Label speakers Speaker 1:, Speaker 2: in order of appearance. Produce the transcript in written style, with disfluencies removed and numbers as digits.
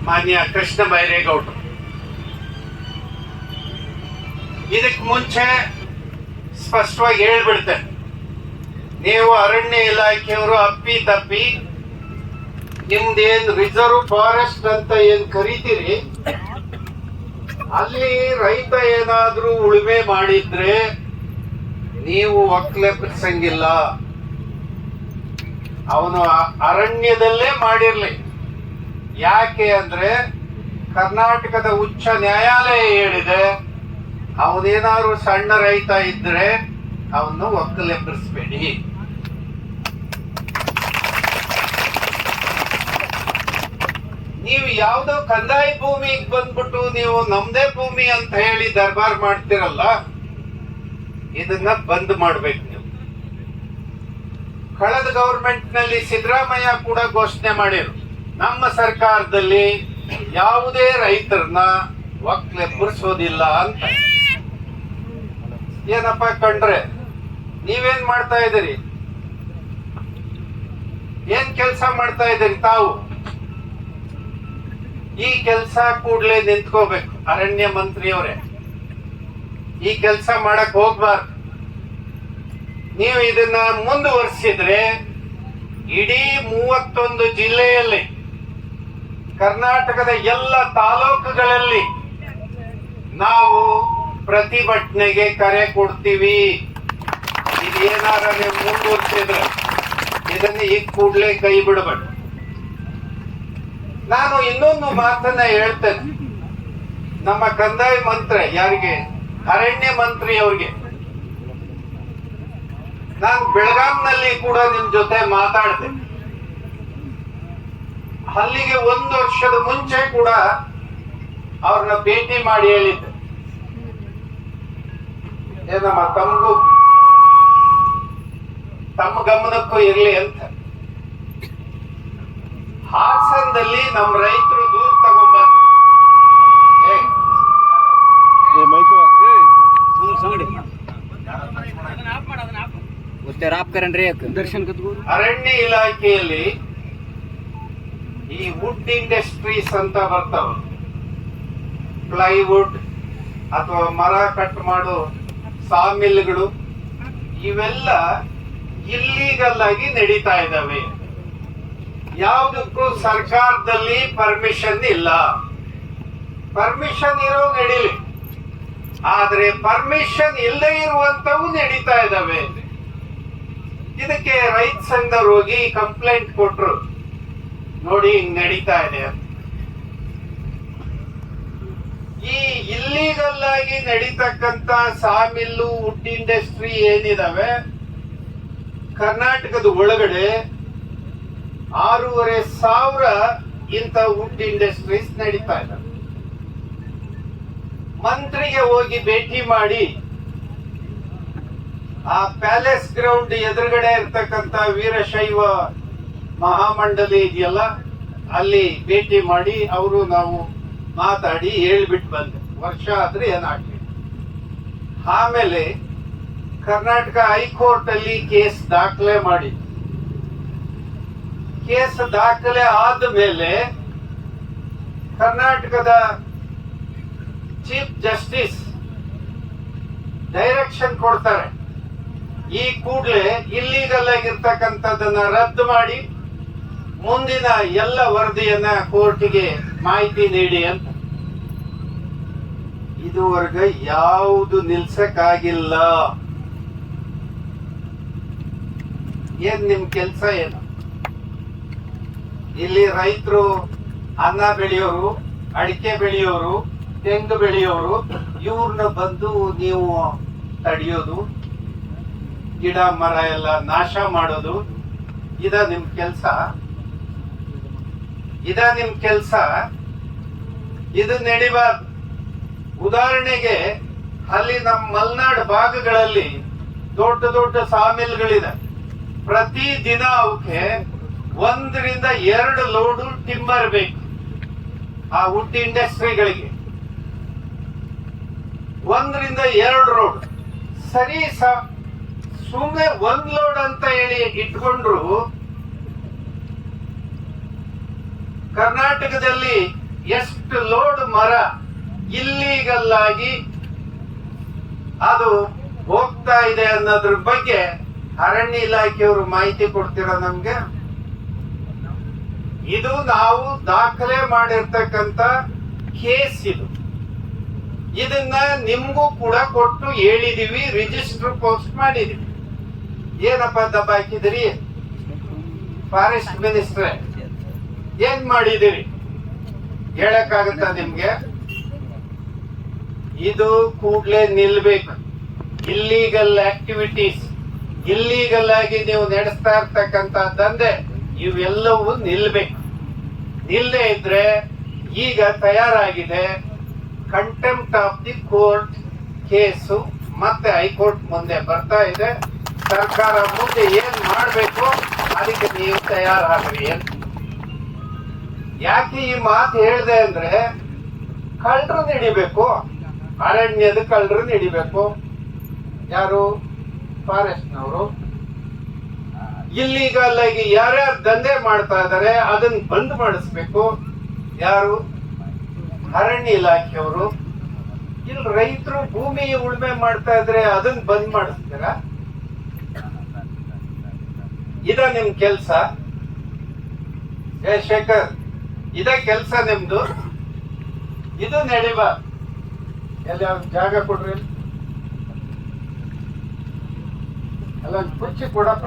Speaker 1: ಮಾನ್ಯ ಕೃಷ್ಣ ಬೈರೇಗೌಡರು. ಇದಕ್ಕೆ ಮುಂಚೆ ಸ್ಪಷ್ಟವಾಗಿ ಹೇಳ್ಬಿಡ್ತೇನೆ, ನೀವು ಅರಣ್ಯ ಇಲಾಖೆಯವರು ಅಪ್ಪಿ ತಪ್ಪಿ ನಿಮ್ದೇನು ರಿಸರ್ವ್ ಫಾರೆಸ್ಟ್ ಅಂತ ಏನ್ ಕರಿತೀರಿ, ಅಲ್ಲಿ ರೈತ ಏನಾದ್ರೂ ಉಳುಮೆ ಮಾಡಿದ್ರೆ ನೀವು ಒಕ್ಕಲೆಬ್ಬಿಸಂಗಿಲ್ಲ. ಅವನು ಅರಣ್ಯದಲ್ಲೇ ಮಾಡಿರ್ಲಿ. ಯಾಕೆ ಅಂದ್ರೆ ಕರ್ನಾಟಕದ ಉಚ್ಚ ನ್ಯಾಯಾಲಯ ಹೇಳಿದೆ, ಅವನೇನಾದ್ರು ಸಣ್ಣ ರೈತ ಇದ್ರೆ ಅವನು ಒಕ್ಕಲೆಬ್ಬಿಸಬೇಡಿ. ನೀವು ಯಾವ್ದೋ ಕಂದಾಯ ಭೂಮಿಗೆ ಬಂದ್ಬಿಟ್ಟು ನೀವು ನಮ್ದೇ ಭೂಮಿ ಅಂತ ಹೇಳಿ ದರ್ಬಾರ್ ಮಾಡ್ತಿರಲ್ಲ, ಇದನ್ನ ಬಂದ್ ಮಾಡ್ಬೇಕು ನೀವು. ಕಳೆದ ಗವರ್ಮೆಂಟ್ ನಲ್ಲಿ ಸಿದ್ದರಾಮಯ್ಯ ಕೂಡ ಘೋಷಣೆ ಮಾಡಿರು, ನಮ್ಮ ಸರ್ಕಾರದಲ್ಲಿ ಯಾವುದೇ ರೈತರನ್ನ ಒಕ್ಕಲೆಬ್ಬಿಸೋದಿಲ್ಲ ಅಂತ. ಏನಪ್ಪ ಕಂಡ್ರೆ ನೀವೇನ್ ಮಾಡ್ತಾ ಇದ್ದೀರಿ? ಏನ್ ಕೆಲಸ ಮಾಡ್ತಾ ಇದ್ದೀರಿ ತಾವು? ಈ ಕೆಲಸ ಕೂಡ್ಲೇ ನಿಂತ್ಕೋಬೇಕು. ಅರಣ್ಯ ಮಂತ್ರಿಯವರೇ, ಈ ಕೆಲಸ ಮಾಡಕ್ ಹೋಗ್ಬಾರ್ದು. ನೀವು ಇದನ್ನ ಮುಂದುವರಿಸಿದ್ರೆ ಇಡೀ 31 ಜಿಲ್ಲೆಯಲ್ಲಿ, ಕರ್ನಾಟಕದ ಎಲ್ಲ ತಾಲೂಕುಗಳಲ್ಲಿ ನಾವು ಪ್ರತಿಭಟನೆಗೆ ಕರೆ ಕೊಡ್ತೀವಿ. ಇದೇನಾರ ನೀವು ಮುಂದುವರಿಸಿದ್ರೆ ಇದನ್ನ ಈಗ ಕೂಡ್ಲೇ ಕೈ ಬಿಡಬೇಡ. ನಾನು ಇನ್ನೊಂದು ಮಾತನ್ನ ಹೇಳ್ತೇನೆ, ನಮ್ಮ ಕಂದಾಯ ಮಂತ್ರಿ ಯಾರಿಗೆ, ಅರಣ್ಯ ಮಂತ್ರಿ ಅವ್ರಿಗೆ. ನಾನು ಬೆಳಗಾಂನಲ್ಲಿ ಕೂಡ ನಿಮ್ ಜೊತೆ ಮಾತಾಡಿದೆ. ಅಲ್ಲಿಗೆ 1 ವರ್ಷದ ಮುಂಚೆ ಕೂಡ ಅವ್ರನ್ನ ಭೇಟಿ ಮಾಡಿ ಹೇಳಿದ್ದೆ, ಏನಮ್ಮ ತಮ್ಮ ಗಮನಕ್ಕೂ ಇರ್ಲಿ ಅಂತ. ಹಾಸನದಲ್ಲಿ ನಮ್ಮ ರೈತರು ದೂರ ತಗೊಂಡ್ಬಂದ್ರು. ಅರಣ್ಯ ಇಲಾಖೆಯಲ್ಲಿ ಈ ವುಡ್ ಇಂಡಸ್ಟ್ರೀಸ್ ಅಂತ ಬರ್ತಾವ, ಪ್ಲೈವುಡ್ ಅಥವಾ ಮರ ಕಟ್ ಮಾಡೋ ಸಾಮಿಲ್ಗಳು, ಇವೆಲ್ಲ ಇಲ್ಲೀಗಲ್ ಆಗಿ ನಡೀತಾ ಇದ್ದಾವೆ. ಯಾವುದಕ್ಕೂ ಸರ್ಕಾರದಲ್ಲಿ ಪರ್ಮಿಷನ್ ಇಲ್ಲ. ಪರ್ಮಿಷನ್ ಇರೋ ನಡೀಲಿ, ಆದ್ರೆ ಪರ್ಮಿಷನ್ ಇಲ್ಲದೆ ಇರುವಂತವು ನಡೀತಾ ಇದ್ದಾವೆ. ಇದಕ್ಕೆ ರೈತ ಸಂಘದವ್ರು ಹೋಗಿ ಕಂಪ್ಲೇಂಟ್ ಕೊಟ್ರು, ನೋಡಿ ಹಿಂಗ್ ನಡೀತಾ ಇದೆ. ಈ ಇಲ್ಲೀಗಲ್ ಆಗಿ ನಡೀತಕ್ಕಂತ ಸಾಮಿಲ್ಲು, ವುಡ್ ಇಂಡಸ್ಟ್ರಿ ಏನಿದಾವೆ ಕರ್ನಾಟಕದ ಒಳಗಡೆ 6,500 ಇಂಥ ವುಡ್ ಇಂಡಸ್ಟ್ರೀಸ್ ನಡೀತಾ ಇದ್ದಾವೆ. ಮಂತ್ರಿಗೆ ಹೋಗಿ ಭೇಟಿ ಮಾಡಿ ಆ ಪ್ಯಾಲೇಸ್ ಗ್ರೌಂಡ್ ಎದುರುಗಡೆ ಇರ್ತಕ್ಕಂಥ ವೀರಶೈವ ಮಹಾಮಂಡಲಿ ಇದೆಯಲ್ಲ, ಅಲ್ಲಿ ಭೇಟಿ ಮಾಡಿ ಅವರು ನಾವು ಮಾತಾಡಿ ಹೇಳ್ಬಿಟ್ಟು ಬಂದೆ. ವರ್ಷ ಆದ್ರೆ ಏನಾಗ್ಲಿ. ಆಮೇಲೆ ಕರ್ನಾಟಕ ಹೈಕೋರ್ಟ್ ಅಲ್ಲಿ ಕೇಸ್ ದಾಖಲೆ ಮಾಡಿ, ಕೇಸ್ ದಾಖಲೆ ಆದ ಮೇಲೆ ಕರ್ನಾಟಕದ ಚೀಫ್ ಜಸ್ಟಿಸ್ ಡೈರೆಕ್ಷನ್ ಕೊಡ್ತಾರೆ, ಈ ಕೂಡಲೇ ಇಲ್ಲೀಗಲ್ ಆಗಿರ್ತಕ್ಕಂಥದ್ದನ್ನ ರದ್ದು ಮಾಡಿ ಮುಂದಿನ ಎಲ್ಲ ವರದಿಯನ್ನ ಕೋರ್ಟಿಗೆ ಮಾಹಿತಿ ನೀಡಿ ಅಂತ. ಇದುವರೆಗೆ ಯಾವುದು ನಿಲ್ಸಕ್ಕಾಗಿಲ್ಲ. ಏನ್ ನಿಮ್ ಕೆಲ್ಸ ಏನು? ಇಲ್ಲಿ ರೈತರು ಅನ್ನ ಬೆಳೆಯೋರು, ಅಡಿಕೆ ಬೆಳೆಯೋರು, ತೆಂಗು ಬೆಳೆಯೋರು, ಇವ್ರನ್ನ ಬಂದು ನೀವು ತಡೆಯೋದು, ಗಿಡ ಮರ ಎಲ್ಲ ನಾಶ ಮಾಡೋದು, ಇದ ನಿಮ್ ಕೆಲ್ಸ? ಇದು ನಡಿಬಾರ್ದು. ಉದಾಹರಣೆಗೆ ಅಲ್ಲಿ ನಮ್ಮ ಮಲೆನಾಡು ಭಾಗಗಳಲ್ಲಿ ದೊಡ್ಡ ದೊಡ್ಡ ಸಾಮಿಲ್ಗಳಿದೆ. ಪ್ರತಿ ದಿನ ಅವಕ್ಕೆ 1 ರಿಂದ 2 ಲೋಡು ಟಿಂಬರ್ ಬೇಕು. ಆ ವುಡ್ ಇಂಡಸ್ಟ್ರಿಗಳಿಗೆ 1 ರಿಂದ 2 ರೋಡ್ ಸರಿ. ಸುಮ್ಮನೆ 1 ಲೋಡ್ ಅಂತ ಹೇಳಿ ಇಟ್ಕೊಂಡ್ರು ಕರ್ನಾಟಕದಲ್ಲಿ ಎಷ್ಟು ಲೋಡ್ ಮರ ಇಲ್ಲೀಗಲ್ ಆಗಿ ಅದು ಹೋಗ್ತಾ ಇದೆ ಅನ್ನೋದ್ರ ಬಗ್ಗೆ ಅರಣ್ಯ ಇಲಾಖೆಯವರು ಮಾಹಿತಿ ಕೊಡ್ತೀರಾ ನಮ್ಗೆ? ಇದು ನಾವು ದಾಖಲೆ ಮಾಡಿರ್ತಕ್ಕಂತ ಕೇಸ್ ಇದು. ಇದನ್ನ ನಿಮ್ಗೂ ಕೂಡ ಕೊಟ್ಟು ಹೇಳಿದೀವಿ, ರಿಜಿಸ್ಟರ್ ಪೋಸ್ಟ್ ಮಾಡಿದೀವಿ. ಏನಪ್ಪ ದಬ್ಬ ಹಾಕಿದಿರಿ ಫಾರೆಸ್ಟ್ ಮಿನಿಸ್ಟ್ರೆ? ಏನ್ ಮಾಡಿದಿರಿ ಹೇಳಕ್ಕಾಗತ್ತ ನಿಮ್ಗೆ? ಇದು ಕೂಡ್ಲೆ ನಿಲ್ಬೇಕು. ಇಲ್ಲೀಗಲ್ ಆಕ್ಟಿವಿಟೀಸ್, ಇಲ್ಲೀಗಲ್ ಆಗಿ ನೀವು ನಡೆಸ್ತಾ ಇರ್ತಕ್ಕಂತ ದಂಧೆ ಇವೆಲ್ಲವೂ ನಿಲ್ಬೇಕು. ನಿಲ್ಲದೆ ಇದ್ರೆ ಈಗ ತಯಾರಾಗಿದೆ contempt of the court case, ಮತ್ತೆ ಹೈಕೋರ್ಟ್ ಮುಂದೆ ಬರ್ತಾ ಇದೆ. ಸರ್ಕಾರ ಮುಂದೆ ಏನ್ ಮಾಡ್ಬೇಕು ಅದಕ್ಕೆ ನೀವು ತಯಾರಾಗ್ರಿ ಅಂತ. ಯಾಕೆ ಈ ಮಾತು ಹೇಳಿದೆ ಅಂದ್ರೆ, ಕಳ್ಳರು ಹಿಡಿಬೇಕು, ಅರಣ್ಯದ ಕಳ್ಳರು ಹಿಡಿಬೇಕು. ಯಾರು? ಫಾರೆಸ್ಟ್ನವರು. ಇಲ್ಲೀಗಲ್ ಆಗಿ ಯಾರ್ಯಾರು ದಂಧೆ ಮಾಡ್ತಾ ಇದಾರೆ ಅದನ್ನ ಬಂದ್ ಮಾಡಿಸ್ಬೇಕು. ಯಾರು? ಅರಣ್ಯ ಇಲಾಖೆಯವರು. ಇಲ್ಲಿ ರೈತರು ಭೂಮಿ ಉಳುಮೆ ಮಾಡ್ತಾ ಇದ್ರೆ ಅದನ್ನ ಬಂದ್ ಮಾಡಿಸ್ತೀರ? ಇದ ನಿಮ್ ಕೆಲ್ಸ? ಶೇಖರ್, ಇದ ಕೆಲ್ಸ ನಿಮ್ದು? ಇದು ನಡಿಬಾರ್ದು. ಎಲ್ಲ ಜಾಗ ಕೊಡ್ರಿ, ಅಲ್ಲ ಕುರ್ಚಿ ಕೊಡಪ್ಪ.